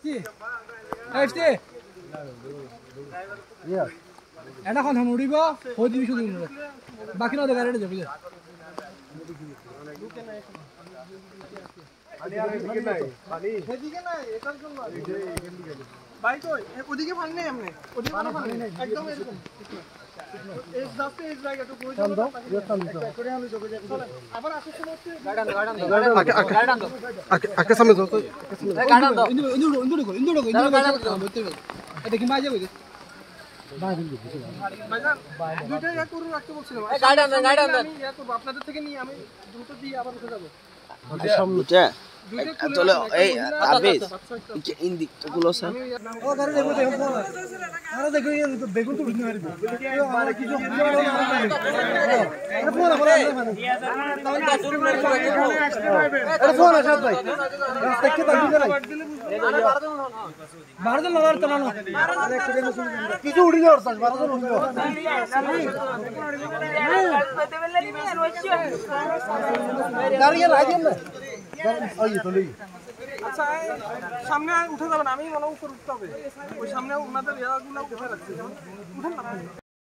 কি আসছে এটা কোন উড়িব হই দিবি শুধু বাকি না গাড়িটা যাবে পানি আর এদিকে নাই পানি এদিকে নাই এটার জন্য ভাই কই ওদিকে পানি নেই এমনি ওদিকে পানি নেই একদম এরকম এই রাস্তায় এই জায়গাটা কই দাও করে আমি যোগ যাই আবার আসছে মত গাড়ি দাও আকে সামনে যাও গাড়ি দাও ইন্দুর এটা কি মাঝে কই বাইরে দিছি ভাইজান দুইটা ইয়া করে রাখতে বলছিলাম গাড়ি দাও আমি ইয়া করব আপনাদের থেকে নিয়ে আমি দ্রুত দিয়ে আবার উঠে যাব সামনে চলো এই আবিস ইন্দি গুলো স্যার ও গাড়ি দেখো দেখো আরে দেখো বেগুন তো উঠতে পারবে আরে কিছু আরে ফোন আরে ফোন আসাদ ভাই রাস্তা কে দাঁড়িয়ে গেল বারজন লাগার তো না কিছু উড়ি যাওয়ার চাষ বারজন উড়ি যাও গাড়ি লাগিয়ে না ওই তো লই আচ্ছা সামনে উঠে যাবেন আমি মনে উপর উঠতে হবে ওই সামনে ওনাদের ইয়াগুলো উঠে রাখছি উঠেন না